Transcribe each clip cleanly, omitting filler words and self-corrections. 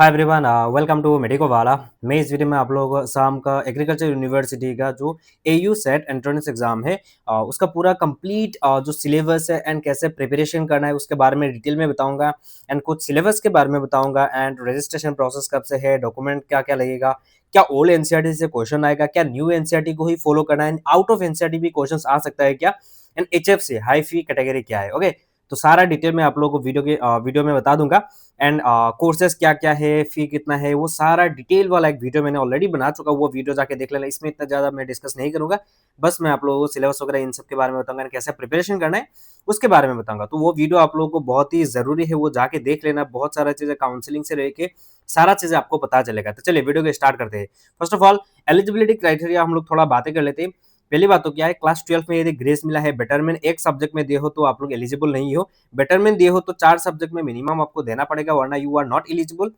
Hi everyone, welcome to medico वाला। मैं इस वीडियो में आप लोगों को शाम का एग्रीकल्चर यूनिवर्सिटी का जो एयू सेट एंट्रेंस एग्जाम है उसका पूरा कंप्लीट जो सिलेबस है एंड कैसे प्रिपरेशन करना है उसके बारे में डिटेल में बताऊंगा। एंड कुछ सिलेबस के बारे में बताऊंगा एंड रजिस्ट्रेशन प्रोसेस कब से है, डॉक्यूमेंट क्या क्या लगेगा, क्या ओल्ड एनसीईआरटी से क्वेश्चन आएगा, क्या न्यू एनसीईआरटी को ही फॉलो करना है, आउट ऑफ एनसीईआरटी भी क्वेश्चन आ सकता है क्या, एंड एचएफ से हाई फी कैटेगरी क्या है। ओके, तो सारा डिटेल में आप लोगों को वीडियो में बता दूंगा। एंड कोर्सेज क्या क्या है, फी कितना है, वो सारा डिटेल वाला एक वीडियो मैंने ऑलरेडी बना चुका हूं, वो वीडियो जाके देख लेना। इसमें इतना ज्यादा मैं डिस्कस नहीं करूंगा, बस मैं आप लोगों को सिलेबस वगैरह इन सब के बारे में बताऊंगा, कैसे प्रिपरेशन करना है उसके बारे में बताऊंगा। तो वो वीडियो आप लोगों को बहुत ही जरूरी है, वो जाके देख लेना। बहुत सारा चीजें काउंसलिंग से लेके सारा चीजें आपको पता चलेगा। तो चलिए वीडियो को स्टार्ट करते हैं। First of all, eligibility criteria हम लोग थोड़ा बातें कर लेते हैं। पहली बात तो क्या है, क्लास 12 में यदि ग्रेस मिला है, बेटरमेंट एक सब्जेक्ट में दिए हो तो आप लोग एलिजिबल नहीं हो। बेटरमेंट दिए हो तो 4 सब्जेक्ट में मिनिमम आपको देना पड़ेगा, वरना you are not eligible.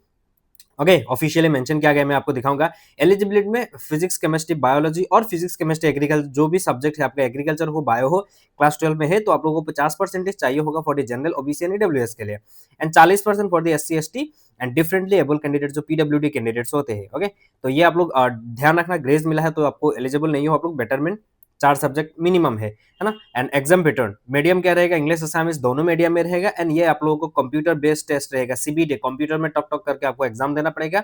Okay, officially mention किया गया, मैं आपको दिखाऊंगा। एलिजिबिलिटी में फिजिक्स, केमिस्ट्री, बायोलॉजी और फिजिक्स, केमिस्ट्री, एग्रीकल्चर, जो भी सब्जेक्ट है आपका, एग्रीकल्चर हो, बायो हो, क्लास 12 में है तो आप लोगों को 50% चाहिए होगा for the general, OBC and EWS के लिए, and 40% for the SC ST and differently able candidate जो पीडब्ल्यूडी कैंडिडेट्स होते हैं। ओके, तो ये आप लोग ध्यान रखना, ग्रेस मिला है तो आपको एलिजिबल नहीं हो आप लोग। बेटरमेंट 4 सब्जेक्ट मिनिमम है ना। एंड एग्जाम पैटर्न मीडियम क्या रहेगा, इंग्लिश असामिस दोनों मीडियम में रहेगा। एंड ये आप लोगों को कंप्यूटर बेस्ड टेस्ट रहेगा, सीबीटी, कंप्यूटर में टक टक करके आपको एग्जाम देना पड़ेगा।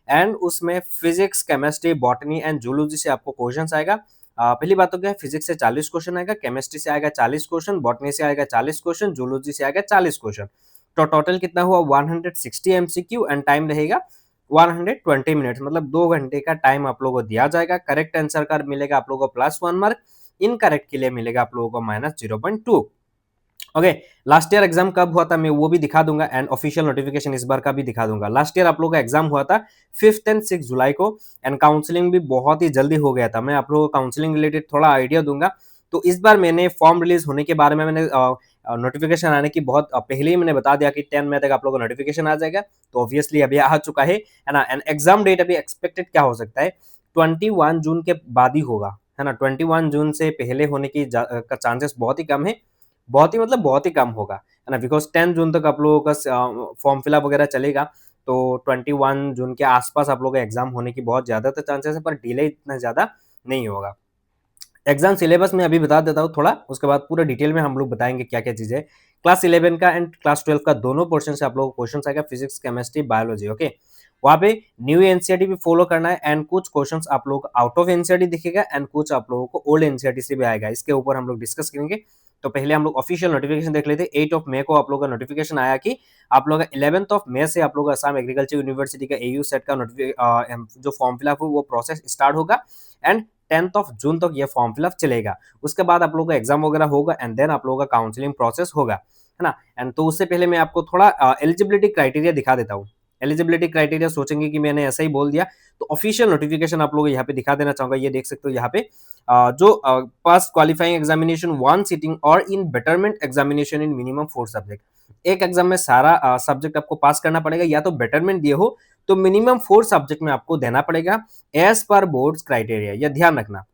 एंड उसमें physics, chemistry, botany and zoology से आपको क्वेश्चन आएगा। पहली बात तो क्या है, फिजिक्स से 40 क्वेश्चन आएगा, केमिस्ट्री से आएगा 40 क्वेश्चन, बॉटनी से आएगा 40 क्वेश्चन, जूलॉजी से आएगा 40 क्वेश्चन। तो टोटल कितना हुआ, 160 एमसीक्यू एंड टाइम रहेगा 120 मिनट, मतलब 2 घंटे का टाइम आप लोगों को दिया जाएगा। करेक्ट आंसर का मिलेगा आप लोगों को +1 मार्क, इनकरेक्ट के लिए मिलेगा आप लोगों को -0.2। ओके, लास्ट ईयर एग्जाम कब हुआ था मैं वो भी दिखा दूंगा, एंड ऑफिशियल नोटिफिकेशन इस बार का भी दिखा दूंगा। लास्ट ईयर आप लोगों का एग्जाम हुआ था 5 एंड 6 जुलाई को, एंड काउंसलिंग भी बहुत ही जल्दी हो गया था। मैं आप लोगों को काउंसलिंग रिलेटेड थोड़ा आइडिया दूंगा। तो इस बार मैंने फॉर्म रिलीज होने के बारे में मैंने नोटिफिकेशन आने की बहुत पहले ही मैंने बता दिया कि 10 मई तक आप लोगों को नोटिफिकेशन आ जाएगा। तो ऑब्वियसली अभी आ चुका है ना। एंड एग्जाम डेट अभी एक्सपेक्टेड क्या हो सकता है, 21 जून के बाद ही होगा, है ना। 21 जून से पहले होने की का चांसेस बहुत ही कम है, बहुत ही मतलब बहुत ही कम होगा, है ना। बिकॉज 10 जून तक आप लोगों का फॉर्म फिलअप वगैरह चलेगा, तो 21 जून के आसपास आप लोगों का एग्जाम होने की बहुत ज्यादातर चांसेस है, पर डिले इतना ज्यादा नहीं होगा। एग्जाम सिलेबस में अभी बता देता हूँ थोड़ा, उसके बाद पूरा डिटेल में हम लोग बताएंगे क्या क्या चीजें। क्लास 11 का एंड क्लास 12 का दोनों पोर्शन से आप लोगों को क्वेश्चन आएगा, फिजिक्स, केमिस्ट्री, बायोलॉजी। ओके, वहाँ पे न्यू एनसीईआरटी भी फॉलो करना है, एंड कुछ क्वेश्चंस आप लोगों को आउट ऑफ एनसीईआरटी दिखेगा एंड कुछ आप लोगों को ओल्ड एनसीईआरटी से भी आएगा। इसके ऊपर हम लोग डिस्कस करेंगे। तो पहले हम लोग ऑफिशियल नोटिफिकेशन देख लेते हैं। 8 मई को आप लोगों का नोटिफिकेशन आया कि आप लोग 11 मई से आप लोग असम एग्रीकल्चर यूनिवर्सिटी का एयू सेट का जो फॉर्म फिलअप हो वो प्रोसेस स्टार्ट होगा, एंड 10 जून तक ये फॉर्म फिलअप चलेगा। उसके बाद आप लोगों का एग्जाम वगैरह होगा, एंड देन आप लोगों का काउंसलिंग प्रोसेस होगा, है ना। एंड तो उससे पहले मैं आपको थोड़ा एलिजिबिलिटी क्राइटेरिया दिखा देता हूँ। एलिजिबिलिटी क्राइटेरिया सोचेंगे कि मैंने ऐसा ही बोल दिया, तो ऑफिशियल नोटिफिकेशन आप लोगों को यहाँ पे दिखा देना चाहूंगा। ये देख सकते हो यहाँ पे जो पास क्वालिफाइंग एग्जामिनेशन 1 सीटिंग और in betterment examination in minimum 4 subject. एक एग्जाम में सारा सब्जेक्ट आपको पास करना पड़ेगा, या तो बेटरमेंट दिए हो तो मिनिमम 4 सब्जेक्ट में आपको देना पड़ेगा एज पर बोर्ड क्राइटेरिया, यह ध्यान रखना।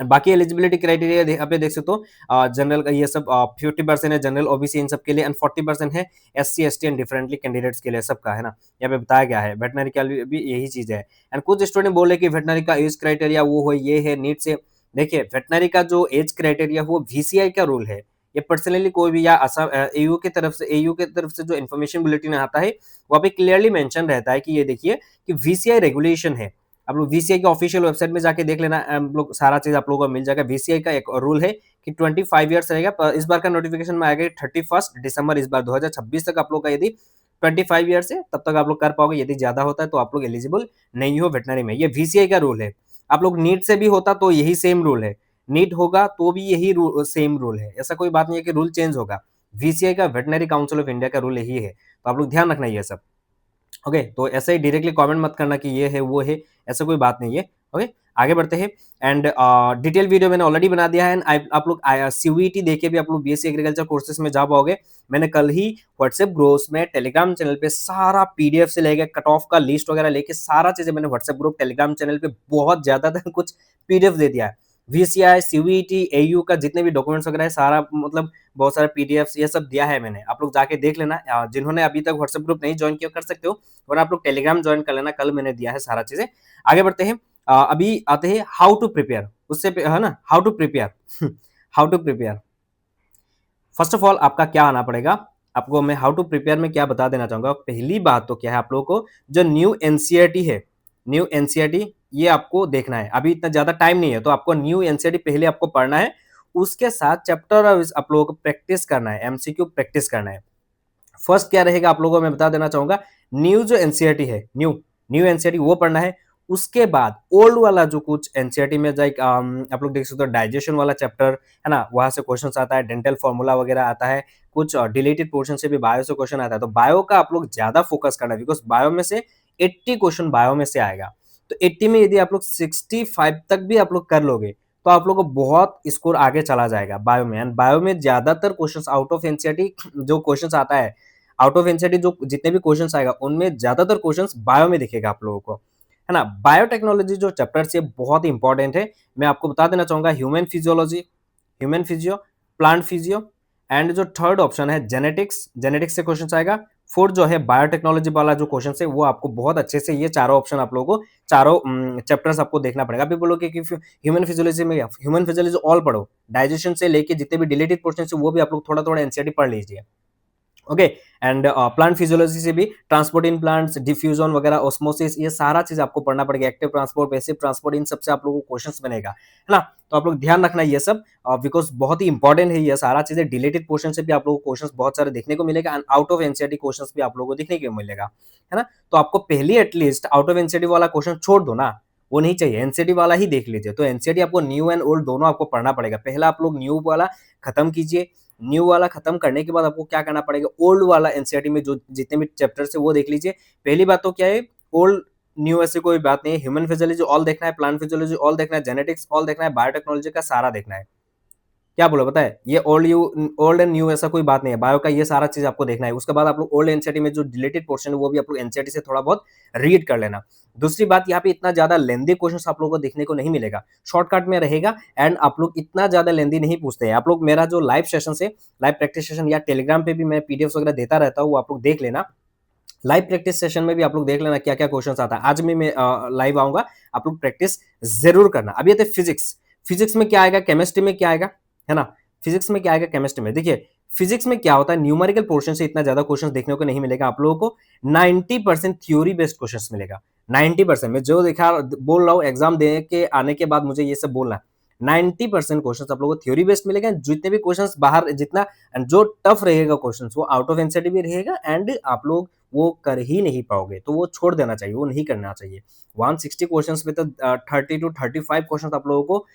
बाकी एलिजिबिलिटी क्राइटेरिया यहाँ पे देख सकते हो, जनरल का ये सब 50% है जनरल ओबीसी इन सब के लिए, एंड 40% है SC ST and differently candidates के लिए, सबका, है ना। यहाँ पे बताया गया है। वेटनरी का भी यही चीज है। एंड कुछ स्टूडेंट बोले कि वेटनरी का एज क्राइटेरिया वो है, ये है, नीट से। देखिए, वेटनरी का जो एज क्राइटेरिया वो वीसीआई का रूल है। ये पर्सनली कोई भी, या असम एयू की तरफ से जो इन्फॉर्मेशन बुलेटिन आता है वहाँ पे क्लियरली मेंशन रहता है कि ये देखिए कि वीसीआई रेगुलेशन है। आप लोग वीसीआई के ऑफिशियल वेबसाइट में जाके देख लेना, हम लोग सारा चीज आप लोगों को मिल जाएगा। वीसीआई का एक रूल है कि 25 ईयर्स रहेगा, पर इस बार का नोटिफिकेशन में आएगा 31 दिसंबर इस बार 2026 तक आप लोग का यदि 25 ईयर्स है तब तक आप लोग कर पाओगे। यदि ज्यादा होता है तो आप लोग एलिजिबल नहीं हो वेटनरी में। ये वीसीआई का रूल है। आप लोग नीट से भी होता तो यही सेम रूल है, नीट होगा तो भी यही सेम रूल है। ऐसा कोई बात नहीं है कि रूल चेंज होगा। वीसीआई का, वेटनरी काउंसिल ऑफ इंडिया का रूल यही है, तो आप लोग ध्यान रखना ये सब। ओके, तो ऐसे ही डायरेक्टली कमेंट मत करना कि ये है वो है, ऐसा कोई बात नहीं है। ओके, आगे बढ़ते हैं। एंड डिटेल वीडियो मैंने ऑलरेडी बना दिया है, एंड आप लोग सीयूईटी देके भी आप लोग बीएससी एग्रीकल्चर कोर्सेज में जा पाओगे। मैंने कल ही व्हाट्सएप ग्रुप्स में, टेलीग्राम चैनल पे सारा पीडीएफ से लेके कट ऑफ का लिस्ट वगैरह लेके सारा चीजें मैंने व्हाट्सएप ग्रुप, टेलीग्राम चैनल पे बहुत ज्यादा कुछ पीडीएफ दे दिया है। वीसीआई, सीवीटी, एयू का जितने भी डॉक्यूमेंट्स वगैरह है सारा मतलब बहुत सारे पीडीएफ्स ये सब दिया है मैंने। आप लोग जाके देख लेना। जिन्होंने अभी तक व्हाट्सएप ग्रुप नहीं जॉइन किया कर सकते हो, वरना आप लोग टेलीग्राम जॉइन कर लेना, कल मैंने दिया है सारा चीज़ें। आगे बढ़ते हैं। अभी आते हैं हाउ टू प्रिपेयर, उससे है ना how to prepare how to prepare. First of all आपका क्या आना पड़ेगा, आपको मैं हाउ टू प्रिपेयर में क्या बता देना चाहूंगा। पहली बात तो क्या है, आप लोगों को जो न्यू एनसीईआरटी है, न्यू एनसीईआरटी ये आपको देखना है। अभी इतना ज्यादा टाइम नहीं है, तो आपको न्यू एनसीईआरटी पहले आपको पढ़ना है, उसके साथ चैप्टर आप लोगों को प्रैक्टिस करना है, एमसीक्यू प्रैक्टिस करना है। फर्स्ट क्या रहेगा आप लोगों को मैं बता देना चाहूंगा, न्यू जो एनसीईआरटी है, न्यू न्यू एनसीईआरटी वो पढ़ना है। उसके बाद ओल्ड वाला जो कुछ एनसीईआरटी में लाइक आप लोग देख सकते हो डाइजेशन वाला चैप्टर है ना, वहां से क्वेश्चन आता है, डेंटल फॉर्मूला वगैरह आता है, कुछ डिलीटेड पोर्शन से भी बायो से क्वेश्चन आता है। तो बायो का आप लोग ज्यादा फोकस करना है, बिकॉज बायो में से 80 क्वेश्चन बायो में से आएगा। तो 80 में यदि आप लोग 65 तक भी आप लोग कर लोगे, तो आप लोग को बहुत स्कोर आगे चला जाएगा बायो में। एंड बायो में ज्यादातर क्वेश्चंस आउट ऑफ एनसीईआरटी जो क्वेश्चंस आता है, आउट ऑफ एनसीईआरटी जो जितने भी क्वेश्चंस आएगा उनमें ज्यादातर क्वेश्चंस बायो में दिखेगा आप लोगों को, है ना। बायोटेक्नोलॉजी जो चैप्टर से बहुत ही इंपॉर्टेंट है, मैं आपको बता देना चाहूंगा human physiology, human physio, plant physio, and जो थर्ड ऑप्शन है जेनेटिक्स, जेनेटिक्स से क्वेश्चन आएगा। फोर्थ जो है बायोटेक्नोलॉजी वाला जो क्वेश्चन है वो आपको बहुत अच्छे से, ये चारों ऑप्शन आप लोगों को चारों चैप्टर्स आपको देखना पड़ेगा। अभी बोलोगे कि ह्यूमन फिजियोलॉजी में, ह्यूमन फिजियोलॉजी ऑल पढ़ो, डाइजेशन से लेके जितने भी डिलीटेड पोर्शन है वो भी आप लोग थोड़ा थोड़ा एनसीईआरटी पढ़ लीजिए। ओके। एंड प्लांट फिजियोलॉजी से भी ट्रांसपोर्ट इन प्लांट्स, डिफ्यूजन वगैरह, ऑस्मोसिस, ये सारा चीज आपको पढ़ना पड़ेगा। एक्टिव ट्रांसपोर्ट, पैसिव ट्रांसपोर्ट, इन सबसे आप लोगों को क्वेश्चंस बनेगा, है ना। तो आप लोग ध्यान रखना ये सब, बिकॉज बहुत ही इंपॉर्टेंट है ये सारा चीजें। डिलेटेड पोर्शन से भी आप लोगों को क्वेश्चंस बहुत सारे देखने को मिलेगा, and out of NCERT questions भी आप लोगों को देखने को मिलेगा, है ना। तो आपको पहली एटलीस्ट आउट ऑफ एनसीईआरटी वाला क्वेश्चन छोड़ दो ना, वो नहीं चाहिए, एनसीईआरटी वाला ही देख लीजिए। तो एनसीईआरटी आपको न्यू एंड ओल्ड दोनों आपको पढ़ना पड़ेगा। पहला आप लोग न्यू वाला खत्म कीजिए, न्यू वाला खत्म करने के बाद आपको क्या करना पड़ेगा, ओल्ड वाला एनसीईआरटी में जो जितने भी चैप्टर्स है वो देख लीजिए। पहली बात तो क्या है, ओल्ड न्यू ऐसे कोई बात नहीं है, ह्यूमन फिजियोलॉजी ऑल देखना है, प्लांट फिजियोलॉजी ऑल देखना है, जेनेटिक्स ऑल देखना है, बायोटेक्नोलॉजी का सारा देखना है। क्या बोला पता है, ये ओल्ड एंड न्यू ऐसा कोई बात नहीं है, बायो का ये सारा चीज आपको देखना है। उसके बाद आप लोग ओल्ड एनसीईआरटी में जो डिलीटेड पोर्शन है वो भी आप लोग एनसीईआरटी से थोड़ा बहुत रीड कर लेना। दूसरी बात, यहाँ पे इतना ज्यादा लेंदी क्वेश्चन आप लोगों को देखने को नहीं मिलेगा, शॉर्टकट में रहेगा, एंड आप लोग इतना ज्यादा लेंदी नहीं पूछते हैं। आप लोग मेरा जो लाइव सेशन से, लाइव प्रैक्टिस सेशन या टेलीग्राम पे भी मैं पीडीएफ वगैरह देता रहता हूँ, वो आप लोग देख लेना। लाइव प्रैक्टिस सेशन में भी आप लोग देख लेना क्या क्या क्वेश्चन आता है। आज भी मैं लाइव आऊंगा, आप लोग प्रैक्टिस जरूर करना। अभी आते फिजिक्स, फिजिक्स में क्या आएगा, केमिस्ट्री में क्या आएगा, है ना। फिजिक्स में क्या आएगा, केमिस्ट्री में देखिए, फिजिक्स में क्या होता है, न्यूमेरिकल पोर्शन से इतना ज्यादा क्वेश्चन देखने को नहीं मिलेगा आप लोगों को। 90% थ्योरी बेस्ड क्वेश्चन मिलेगा। 90% मैं जो देखा बोल रहा हूँ, एग्जाम दे के आने के बाद मुझे ये सब बोलना है। 90% क्वेश्चन आप लोगों को थ्योरी बेस्ड मिलेगा। जितने भी क्वेश्चन बाहर, जितना जो टफ रहेगा क्वेश्चन वो आउट ऑफ एनसीईआरटी भी रहेगा, एंड आप लोग वो कर ही नहीं पाओगे, तो वो छोड़ देना चाहिए, वो नहीं करना चाहिए। 160 क्वेश्चंस में तो 30 टू 35 क्वेश्चन आप लोगों को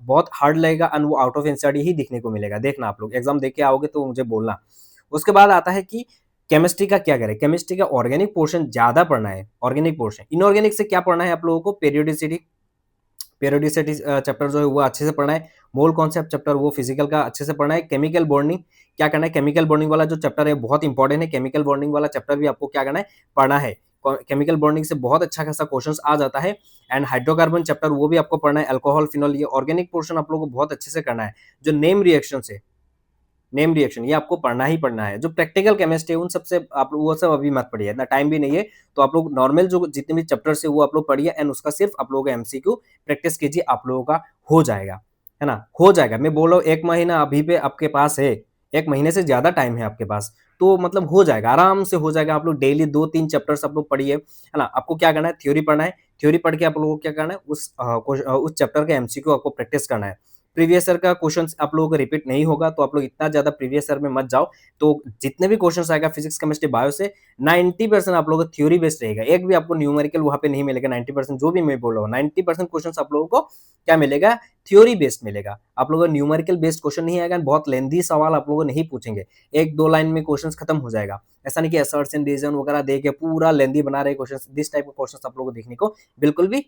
बहुत हार्ड लगेगा, एंड वो आउट ऑफ एनसीईआरटी ही दिखने को मिलेगा। देखना आप लोग एग्जाम देके आओगे तो मुझे बोलना। उसके बाद आता है कि केमिस्ट्री का क्या करें, केमिस्ट्री का ऑर्गेनिक पोर्शन ज्यादा पढ़ना है, ऑर्गेनिक पोर्शन। इनऑर्गेनिक से क्या पढ़ना है आप लोगों को, पेरियोडिसिटी, पेरियोडिसिटी चैप्टर जो है वो अच्छे से पढ़ना है। मोल कॉन्सेप्ट चैप्टर वो फिजिकल का अच्छे से पढ़ना है। केमिकल बॉन्डिंग क्या करना है, केमिकल बॉन्डिंग वाला जो चैप्टर है बहुत इंपॉर्टेंट है। केमिकल बॉन्डिंग वाला चैप्टर भी आपको क्या करना है, पढ़ना है। केमिकल बॉन्डिंग से बहुत अच्छा खासा क्वेश्चंस आ जाता है। एंड हाइड्रोकार्बन चैप्टर वो भी आपको पढ़ना है, अल्कोहल, फिनॉल, ये ऑर्गेनिक पोर्शन आप लोगों को बहुत अच्छे से करना है। जो नेम रिएक्शन से, नेम रिएक्शन ये आपको पढ़ना ही पढ़ना है। जो प्रैक्टिकल केमिस्ट्री है उन सबसे आप वो सब अभी मत पढ़िए, इतना टाइम भी नहीं है। तो आप लोग नॉर्मल जो जितने भी चैप्टर्स है वो आप लोग पढ़िए, एंड उसका सिर्फ आप लोगों का एमसीक्यू प्रैक्टिस कीजिए, आप लोगों का हो जाएगा, है ना, हो जाएगा। मैं बोल रहा हूँ 1 महीना अभी पे आपके पास है, 1 महीने से ज्यादा टाइम है आपके पास, तो मतलब हो जाएगा, आराम से हो जाएगा। आप लोग डेली 2-3 चैप्टर्स आप लोग पढ़िए, है ना। आपको क्या करना है, थ्योरी पढ़ना है। थ्योरी पढ़ के आप लोगों को क्या करना है, उस चैप्टर का एमसीक्यू आपको प्रैक्टिस करना है। प्रीवियस ईयर का क्वेश्चन आप लोगों को रिपीट नहीं होगा, तो आप लोग इतना ज्यादा प्रीवियस ईयर में मत जाओ। तो जितने भी क्वेश्चन आएगा फिजिक्स, केमिस्ट्री, बायो से 90% आप लोगों को थ्योरी बेस्ड रहेगा। एक भी आपको न्यूमेरिकल वहां पे नहीं मिलेगा। 90% जो भी मैं बोल रहा हूँ, 90% क्वेश्चन आप लोगों को क्या मिलेगा, थ्योरी बेस्ड मिलेगा। आप लोगों को न्यूमेरिकल बेस्ड क्वेश्चन नहीं आएगा, बहुत लेंदी सवाल आप लोगों को नहीं पूछेंगे। 1-2 लाइन में क्वेश्चन खत्म हो जाएगा। ऐसा नहीं कि असर्शन, रीजन वगैरह दे के पूरा लेंदी बना रहे question, this type of question आप लोगों को देखने को बिल्कुल भी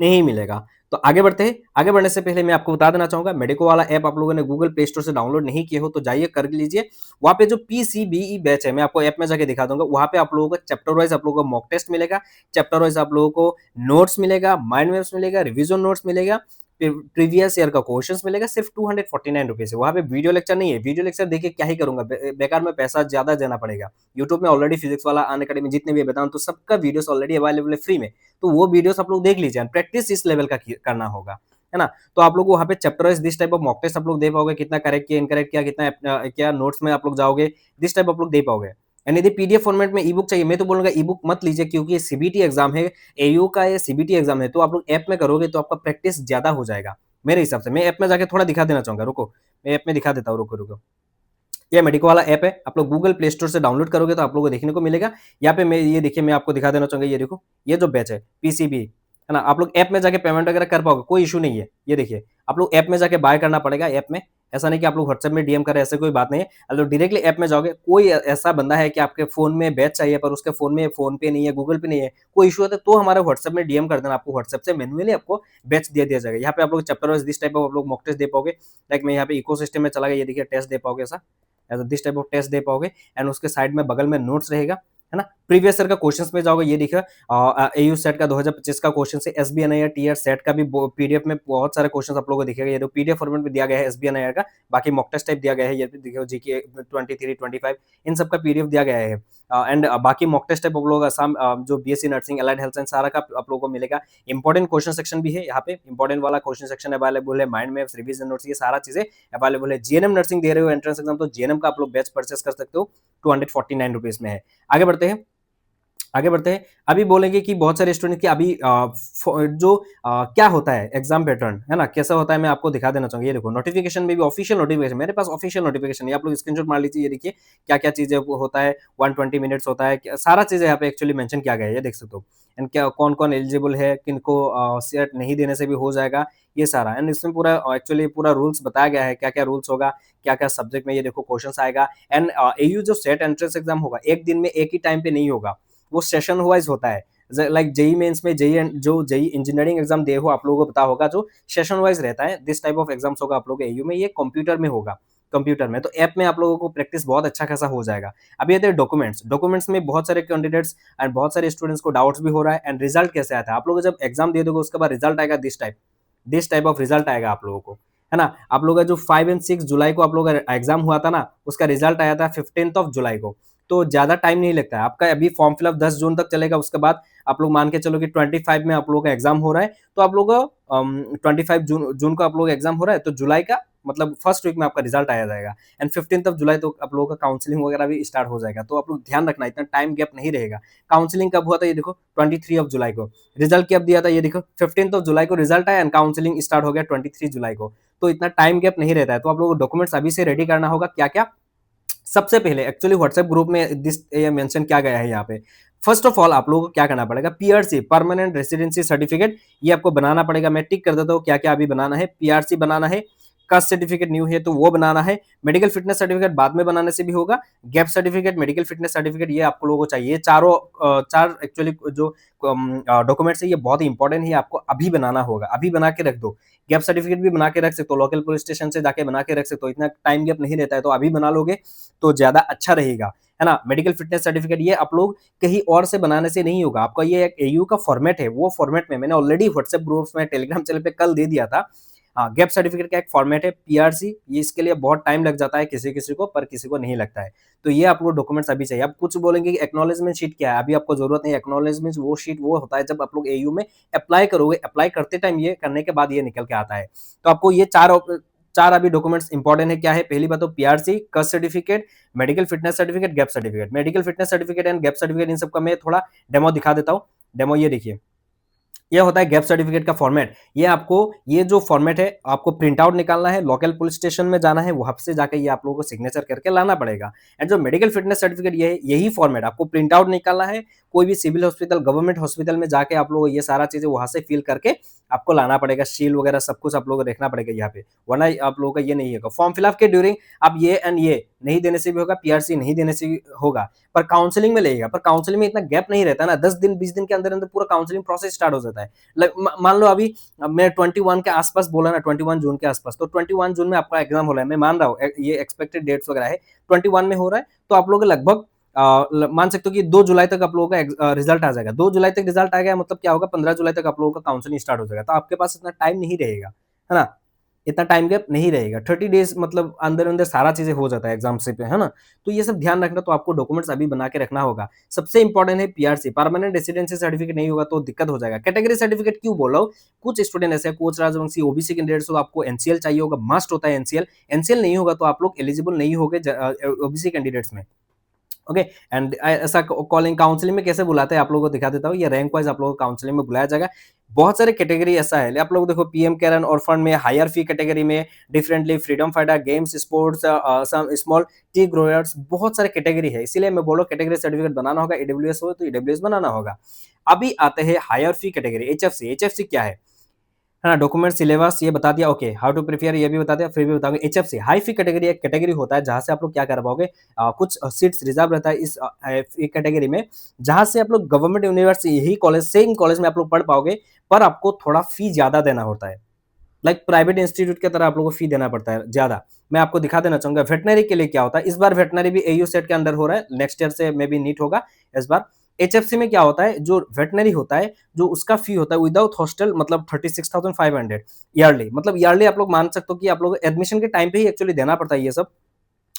नहीं मिलेगा। तो आगे बढ़ते हैं। आगे बढ़ने से पहले मैं आपको बता देना चाहूंगा, मेडिको वाला ऐप आप लोगों ने गूगल प्ले स्टोर से डाउनलोड नहीं किए हो तो जाइए कर लीजिए। वहां पे जो पीसीबीई बैच है, मैं आपको ऐप में जाके दिखा दूंगा। वहां पे आप लोगों को चैप्टर वाइज आप लोगों को मॉक टेस्ट मिलेगा, चैप्टर वाइज आप लोगों को नोट्स मिलेगा, माइंड मैप्स मिलेगा, रिविजन नोट्स मिलेगा। प्रीवियस ईयर का क्वेश्चंस मिलेगा सिर्फ 249 रुपीज़ है। वहाँ पे वीडियो लेक्चर नहीं है, वीडियो लेक्चर देख के क्या ही करूँगा, बेकार में पैसा ज़्यादा देना पड़ेगा। यूट्यूब में ऑलरेडी फिजिक्स वाला, अनअकैडमी जितने भी वेदांत तो सबका वीडियोस ऑलरेडी अवेलेबल है फ्री में। तो वो वीडियोस आप लोग देख लीजिए, प्रैक्टिस इस लेवल का करना होगा, है ना? तो आप लोग वहाँ पे chapter wise this type of mock test आप लोग दे पाओगे, कितना करेक्ट किया, इनकरेक्ट किया, कितना क्या नोट्स में आप लोग जाओगे, दिस टाइप आप लोग दे पाओगे। एंड यदि पीडीएफ फॉर्मेट में ई-बुक चाहिए, मैं तो बोलूँगा ई-बुक मत लीजिए क्योंकि ये सीबीटी एग्ज़ाम है, एयू का ये सीबीटी एग्ज़ाम है, तो आप लोग ऐप में करोगे तो आपका प्रैक्टिस ज़्यादा हो जाएगा, मेरे हिसाब से। मैं ऐप में जाके थोड़ा दिखा देना चाहूँगा, रुको, मैं ऐप में दिखा देता हूँ, रुको। ये मेडिको वाला ऐप है, आप लोग गूगल प्ले स्टोर से डाउनलोड करोगे तो आप लोगों को देखने को मिलेगा। यहाँ पे मैं ये देखिए, मैं आपको दिखा देना चाहूँगा, ये देखो, ये जो बैच है पीसीबी, है ना? आप लोग ऐप में जाके पेमेंट वगैरह कर पाओगे, कोई इश्यू नहीं है। ये देखिए, आप लोग ऐप में जाके बाय करना पड़ेगा ऐप में, ऐसा नहीं कि आप लोग व्हाट्सएप में डीएम करें, ऐसा कोई बात नहीं है। आप लोग डायरेक्टली ऐप में जाओगे, कोई ऐसा बंदा है कि आपके फ़ोन में बैच चाहिए पर उसके फ़ोन में फ़ोन पे नहीं है, गूगल पे नहीं है, कोई इश्यू है तो हमारे व्हाट्सएप में डीएम कर देना, आपको व्हाट्सएप से मैन्युअली आपको बैच दे दिया जाएगा। यहाँ पे आप लोग chapter wise this type of आप लोग मॉक टेस्ट दे पाओगे। लाइक मैं यहाँ पे इकोसिस्टम में चला गया, ये देखिए टेस्ट दे पाओगे ऐसा। दिस टाइप ऑफ टेस्ट दे पाओगे एंड उसके साइड में बगल में नोट्स रहेगा, है ना? प्रीवियस ईयर का क्वेश्चंस में जाओगे, ये देखिए एयू सेट का 2025 का क्वेश्चन है, एसबीएनआईआर टीआर सेट का भी पीडीएफ में बहुत सारे क्वेश्चंस आप लोगों को दिखेगा। ये जो पीडीएफ फॉर्मेट में दिया गया है एसबीएनआईआर का, बाकी मॉक टेस्ट टाइप दिया गया है, ये भी देखो जीके 23, 25 इन सब का पीडीएफ दिया गया है। एंड बाकी मॉक टेस्ट टाइप आप लोग असम जो BSc nursing, allied health science सारा का आप लोगों को मिलेगा। इंपॉर्टेंट क्वेश्चन सेक्शन भी है यहाँ पे, इंपॉर्टेंट वाला क्वेश्चन सेक्शन अवेलेबल है, माइंड मैप्स, रिवीजन नोट्स, ये सारा चीजें अवेलेबल है। जीएनएम नर्सिंग दे रहे हो एंट्रेंस एग्जाम, तो जीएनएम का आप लोग बैच परचेस कर सकते हो, 249 रुपीज में है। आगे बढ़ते हैं, आगे बढ़ते हैं। अभी बोलेंगे कि बहुत सारे स्टूडेंट की अभी जो क्या होता है एग्जाम पैटर्न, है ना, कैसा होता है, मैं आपको दिखा देना चाहूंगा। ये देखो, नोटिफिकेशन में भी ऑफिशियल नोटिफिकेशन, मेरे पास ऑफिशियल नोटिफिकेशन है, आप लोग स्क्रीनशॉट मार लीजिए। ये देखिए क्या क्या चीजें होता है, 120 मिनट्स होता है, सारा चीजें यहाँ पे एक्चुअली मेंशन किया गया है, ये देख सकते हो। एंड क्या कौन कौन एलिजिबल है, किनको सेट नहीं देने से भी हो जाएगा, ये सारा। एंड इसमें पूरा एक्चुअली पूरा रूल्स बताया गया है, क्या क्या रूल्स होगा, क्या क्या सब्जेक्ट में, ये देखो क्वेश्चन आएगा। एंड एयू जो सेट एंट्रेंस एग्जाम होगा, एक दिन में एक ही टाइम पे नहीं होगा, वो सेशन वाइज होता है। लाइक जेई मेंस में जो जेई इंजीनियरिंग एग्जाम दे हो, आप लोगों को पता होगा, जो सेशन वाइज रहता है, दिस टाइप ऑफ एग्जाम्स होगा आप लोगों के एयू में, ये कंप्यूटर में होगा, कंप्यूटर में। तो ऐप में आप लोगों को प्रैक्टिस बहुत अच्छा खासा हो जाएगा। अब ये डॉक्यूमेंट्स, डॉक्यूमेंट्स में बहुत सारे कैंडिडेट्स एंड बहुत सारे स्टूडेंट्स को डाउट्स भी हो रहा है। एंड रिजल्ट कैसे आता है, आप लोग जब एग्जाम दे दोगे उसके बाद रिजल्ट आएगा, दिस टाइप ऑफ रिजल्ट आएगा आप लोगों को, है ना? आप लोगों का जो 5 एंड 6 जुलाई को आप लोगों का एग्जाम हुआ था ना, उसका रिजल्ट आया था 15th ऑफ जुलाई को। तो ज्यादा टाइम नहीं लगता है आपका, अभी फॉर्म फिलअप 10 जून तक चलेगा, उसके बाद आप लोग मान के चलो कि 25 में आप लोगों का एग्जाम हो रहा है, तो आप लोग 25 जून को आप लोग एग्जाम हो रहा है, तो जुलाई का मतलब फर्स्ट वीक में आपका रिजल्ट आया जाएगा। एंड 15th ऑफ जुलाई तो आप लोगों का काउंसलिंग वगैरह भी स्टार्ट हो जाएगा। तो आप लोग ध्यान रखना, इतना टाइम गैप नहीं रहेगा। काउंसलिंग कब हुआ था, ये देखो 23 ऑफ जुलाई को। रिजल्ट कब दिया था, ये देखो 15th ऑफ जुलाई को रिजल्ट आया एंड काउंसलिंग स्टार्ट हो गया 23 जुलाई को। तो इतना टाइम गैप नहीं रहता है। तो आप लोगों को डॉक्यूमेंट्स अभी से रेडी करना होगा। क्या क्या, सबसे पहले एक्चुअली व्हाट्सएप ग्रुप में दिस ये मेंशन किया गया है यहाँ पे। फर्स्ट ऑफ ऑल आप लोगों को क्या करना पड़ेगा, पीआरसी, परमानेंट रेसिडेंसी सर्टिफिकेट, ये आपको बनाना पड़ेगा। मैं टिक कर देता हूँ क्या क्या अभी बनाना है। पीआरसी बनाना है, कास्ट सर्टिफिकेट न्यू है तो वो बनाना है, मेडिकल फिटनेस सर्टिफिकेट बाद में बनाने से भी होगा, gap certificate, medical fitness certificate, ये आपको लोगों को चाहिए। चार एक्चुअली जो डॉक्यूमेंट्स है, ये बहुत ही इंपॉर्टेंट है, आपको अभी बनाना होगा, अभी बना के रख दो। गैप सर्टिफिकेट भी बना के रख सकते हो, लोकल पुलिस स्टेशन से जाके बना के रख सकते हो, इतना टाइम गैप नहीं रहता है, तो अभी बना लोगे तो ज्यादा अच्छा रहेगा, है ना? मेडिकल फिटनेस सर्टिफिकेट ये आप लोग कहीं और से बनाने से नहीं होगा, आपका ये एक एयू का फॉर्मेट है, वो फॉर्मेट में मैंने ऑलरेडी व्हाट्सएप ग्रुप्स में, टेलीग्राम चैनल पे कल दे दिया था। हाँ, गैप सर्टिफिकेट का एक फॉर्मेट है पीआरसी, ये इसके लिए बहुत टाइम लग जाता है किसी किसी को, पर किसी को नहीं लगता है। तो ये आपको डॉक्यूमेंट्स अभी चाहिए। अब कुछ बोलेंगे कि एक्नॉलेजमेंट शीट क्या है, अभी आपको जरूरत नहीं। एक्नॉलेजमेंट वो शीट वो होता है जब आप लोग एयू में अप्लाई करोगे, अप्लाई करते टाइम ये करने के बाद ये निकल के आता है। तो आपको ये चार अभी डॉक्यूमेंट्स इंपॉर्टेंट है। क्या है, पहली बात तो PRC, caste certificate, medical fitness certificate, gap certificate. Medical fitness certificate and gap certificate, इन सबका मैं थोड़ा डेमो दिखा देता हूँ। डेमो ये देखिए, ये होता है गैप सर्टिफिकेट का फॉर्मेट। ये आपको, ये जो फॉर्मेट है आपको प्रिंट आउट निकालना है, लोकल पुलिस स्टेशन में जाना है, वहां से जाकर ये आप लोगों को सिग्नेचर करके लाना पड़ेगा। एंड जो मेडिकल फिटनेस सर्टिफिकेट, ये यही फॉर्मेट आपको प्रिंट आउट निकालना है, कोई भी सिविल हॉस्पिटल, गवर्नमेंट हॉस्पिटल में जाके आप लोग ये सारा चीजें वहां से फिल करके आपको लाना पड़ेगा। सील वगैरह सब कुछ आप लोगों को देखना पड़ेगा यहाँ पे, वरना आप लोगों का ये नहीं होगा। फॉर्म फिलअप के ड्यूरिंग आप ये एंड ये नहीं देने से भी होगा, पीआरसी नहीं देने से भी होगा, पर काउंसलिंग में लगेगा। पर काउंसलिंग में इतना गैप नहीं रहता ना, 10 दिन 20 दिन के अंदर अंदर पूरा काउंसलिंग प्रोसेस स्टार्ट हो जाता है। मान लो अभी मैं 21 के आसपास बोला ना, 21 जून के आसपास, तो 21 जून में आपका एग्जाम हो रहा है, मैं मान रहा हूँ ये एक्सपेक्टेड डेट्स वगैरह है, 21 में हो रहा है, तो आप लोग लगभग मान सकते हो कि 2 जुलाई तक आप लोगों का रिजल्ट आ जाएगा। 2 जुलाई तक रिजल्ट आ गया मतलब क्या होगा, 15 जुलाई तक आप लोगों का काउंसलिंग स्टार्ट हो जाएगा। तो आपके पास इतना टाइम नहीं रहेगा, है ना? इतना टाइम गैप नहीं रहेगा। 30 डेज़ मतलब अंदर-अंदर सारा चीज़ें हो जाता है एग्ज़ाम से पे, है ना? तो ये सब ध्यान रखना, तो आपको डॉक्यूमेंट्स अभी बना के रखना होगा। सबसे इम्पोर्टेंट है पीआरसी, परमानेंट रेसिडेंसी सर्टिफिकेट नहीं होगा तो दिक्कत हो जाएगा। कैटेगरी सर्टिफिकेट क्यों बोल रहा हूँ? कुछ स्टूडेंट ऐसे हैं, कोच राजवंशी, ओबीसी कैंडिडेट्स हो, आपको एनसीएल चाहिए होगा, मस्ट होता है एनसीएल। एनसीएल नहीं होगा तो आप लोग एलिजिबल नहीं होगे ओबीसी कैंडिडेट्स में। ओके एंड ऐसा कॉलिंग काउंसलिंग में कैसे बुलाते हैं आप लोगों को दिखा देता हूँ। ये रैंक वाइज आप लोगों को काउंसलिंग में बुलाया जाएगा। बहुत सारे कैटेगरी ऐसा है, आप लोग देखो पीएम केयरन ऑर्फन में हायर फी कैटेगरी में differently freedom fighter games sports some small tea growers, बहुत सारे कैटेगरी है, इसीलिए मैं बोलो कैटेगरी सर्टिफिकेट बनाना होगा। ईडब्ल्यूएस हो तो ईडब्ल्यूएस बनाना होगा। अभी आते हैं higher fee category HFC. HFC क्या है ना? डॉक्यूमेंट सिलेबस ये बता दिया, ओके हाउ टू प्रिपेयर ये भी बता दिया, फिर भी बताऊंगा। एचएफसी हाई फी कैटेगरी एक कैटेगरी होता है जहां से आप लोग क्या कर पाओगे, कुछ सीट्स रिजर्व रहता है इस कैटेगरी में, जहां से आप लोग गवर्नमेंट यूनिवर्सिटी यही कॉलेज सेम कॉलेज में आप लोग पढ़ पाओगे, पर आपको थोड़ा फी ज्यादा देना होता है। लाइक प्राइवेट इंस्टीट्यूट की तरह आप लोगों को फी देना पड़ता है ज्यादा। मैं आपको दिखा देना चाहूंगा वेटनरी के लिए क्या होता है। इस बार वेटनरी भी एयू सेट के अंदर हो रहा है, नेक्स्ट ईयर से मे बी नीट होगा इस बार। एचएफसी में क्या होता है, जो वेटनरी होता है, जो उसका फी होता है विदाउट हॉस्टल मतलब 36,500 ईयरली, मतलब ईयरली आप लोग मान सकते हो कि आप लोग एडमिशन के टाइम पे ही एक्चुअली देना पड़ता है ये सब।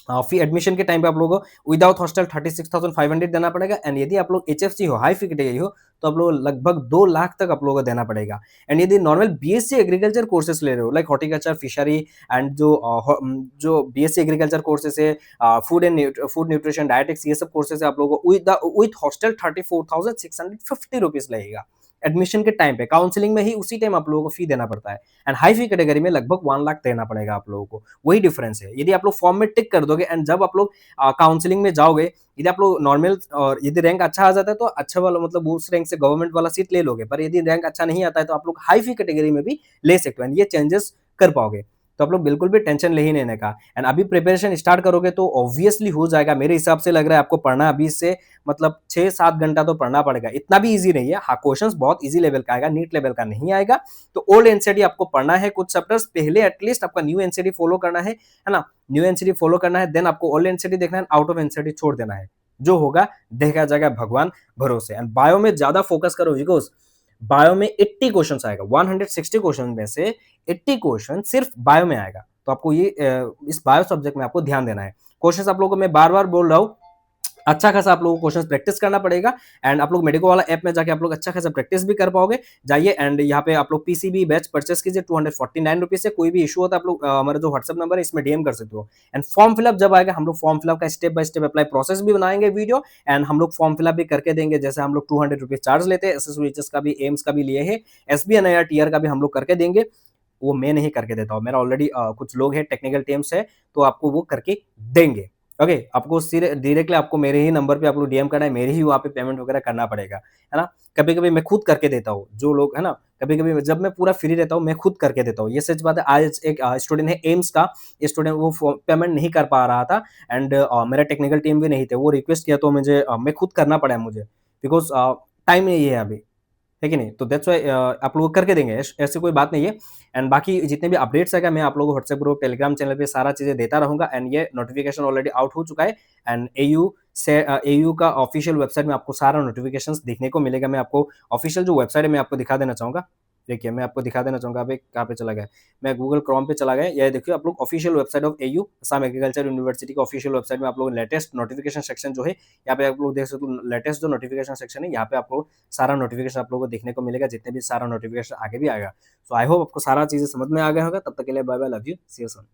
फी एडमिशन के टाइम पे आप लोगों को विदाउट हॉस्टल 36,500 देना पड़ेगा। एंड यदि आप लोग एचएफसी हो, हाई फी कैटेगरी हो, तो आप लोग लगभग 2 लाख तक आप लोगों को देना पड़ेगा। एंड यदि नॉर्मल बीएससी एग्रीकल्चर कोर्सेस ले रहे हो लाइक हॉर्टिकल्चर फिशरी एंड जो बीएससी एग्रीकल्चर कोर्सेस है, फूड न्यूट्रिशन डायटिक्स, ये सब कोर्सेस है, आप लोगों को विद हॉस्टल 34,650 रुपीज लगेगा एडमिशन के टाइम पे। काउंसलिंग में ही उसी टाइम आप लोगों को फी देना पड़ता है। एंड हाई फी कैटेगरी में लगभग 1 लाख देना पड़ेगा आप लोगों को। वही डिफरेंस है। यदि आप लोग फॉर्म में टिक कर दोगे एंड जब आप लोग काउंसलिंग में जाओगे, यदि आप लोग नॉर्मल और यदि रैंक अच्छा आ जाता है तो अच्छा वाला मतलब उस रैंक से गवर्नमेंट वाला सीट ले लोगे, पर यदि रैंक अच्छा नहीं आता है तो आप लोग हाई फी कैटेगरी में भी ले सकते हो एंड ये चेंजेस कर पाओगे। तो आप लोग बिल्कुल भी टेंशन ले ही लेने का। एंड अभी प्रिपरेशन स्टार्ट करोगे तो ऑब्वियसली हो जाएगा। मेरे हिसाब से लग रहा है आपको पढ़ना अभी से मतलब 6-7 घंटा तो पढ़ना पड़ेगा। इतना भी ईजी नहीं है। हाँ, क्वेश्चंस बहुत ईजी लेवल का आएगा, नीट लेवल का नहीं आएगा। तो ओल्ड एनसीईआरटी आपको पढ़ना है कुछ चैप्टर्स पहले, एटलीस्ट आपका न्यू एनसीईआरटी फॉलो करना है ना? न्यू एनसीईआरटी फॉलो करना है, देन आपको ओल्ड एनसीईआरटी देखना है, आउट ऑफ एनसीईआरटी छोड़ देना है। जो होगा देखा जाएगा भगवान भरोसे। एंड बायो में ज्यादा फोकस करो बिकॉज बायो में 80 क्वेश्चन आएगा। 160 क्वेश्चन में से 80 क्वेश्चन सिर्फ बायो में आएगा। तो आपको ये इस बायो सब्जेक्ट में आपको ध्यान देना है। क्वेश्चन आप लोगों को मैं बार बार बोल रहा हूँ, अच्छा खासा आप लोगों को क्वेश्चंस प्रैक्टिस करना पड़ेगा। एंड आप लोग मेडिको वाला ऐप में जाके आप लोग अच्छा खासा प्रैक्टिस भी कर पाओगे। जाइए एंड यहाँ पे आप लोग पीसीबी बैच परचेस कीजिए 249 रुपीज से। कोई भी इशू होता है आप लोग हमारा जो व्हाट्सएप नंबर है इसमें डीएम कर सकते हो। एंड फॉर्म फिलअप जब आएगा हम लोग फॉर्म फिलअप का step by step apply process भी बनाएंगे वीडियो। एंड हम लोग फॉर्म फिलअप भी करके देंगे। जैसे हम लोग 200 रुपीज चार्ज लेते हैं, एसएस का भी एम्स का भी लिए है, एसबीएनआईआर टीआर का भी हम लोग करके देंगे। वो मैं नहीं करके देता हूँ, मेरा ऑलरेडी कुछ लोग हैं टेक्निकल टीम्स है, तो आपको वो करके देंगे। ओके आपको डायरेक्टली आपको मेरे ही नंबर पे आप लोग डीएम करना है, मेरे ही वहाँ पे पेमेंट वगैरह करना पड़ेगा, है ना? कभी कभी मैं खुद करके देता हूँ, जो लोग है ना, कभी कभी जब मैं पूरा फ्री रहता हूँ मैं खुद करके देता हूँ। ये सच बात है। आज एक स्टूडेंट है एम्स का, स्टूडेंट वो पेमेंट नहीं कर पा रहा था एंड मेरा टेक्निकल टीम भी नहीं थे, वो रिक्वेस्ट किया तो मुझे मैं खुद करना पड़ा मुझे, बिकॉज टाइम नहीं है अभी, है कि नहीं? तो दैट्स व्हाई आप लोग करके देंगे, ऐसी कोई बात नहीं है। एंड बाकी जितने भी अपडेट्स आएगा मैं आप लोगों को व्हाट्सएप ग्रुप टेलीग्राम चैनल पे सारा चीजें देता रहूंगा। एंड ये नोटिफिकेशन ऑलरेडी आउट हो चुका है। एंड एयू का ऑफिशियल वेबसाइट में आपको सारा नोटिफिकेशन देखने को मिलेगा। मैं आपको ऑफिशियल जो वेबसाइट है मैं आपको दिखा देना चाहूंगा। देखिए मैं आपको दिखा देना चाहूंगा। अभी कहाँ पे चला गया, मैं गूगल क्रोम पे चला गया। ये देखिए आप लोग official website of AU Assam agriculture university की ऑफिशियल वेबसाइट में आप लोग लेटेस्ट नोटिफिकेशन सेक्शन जो है यहाँ पे आप लोग देख सकते हो। लेटेस्ट जो नोटिफिकेशन सेक्शन है यहाँ पे आपको सारा नोटिफिकेशन आप लोगों को देखने को मिलेगा, जितने भी सारा नोटिफिकेशन आगे भी आएगा। सो आई होप आपको सारा चीजें समझ में आ गया होगा। तब तक के लिए bye bye, love you, see you soon.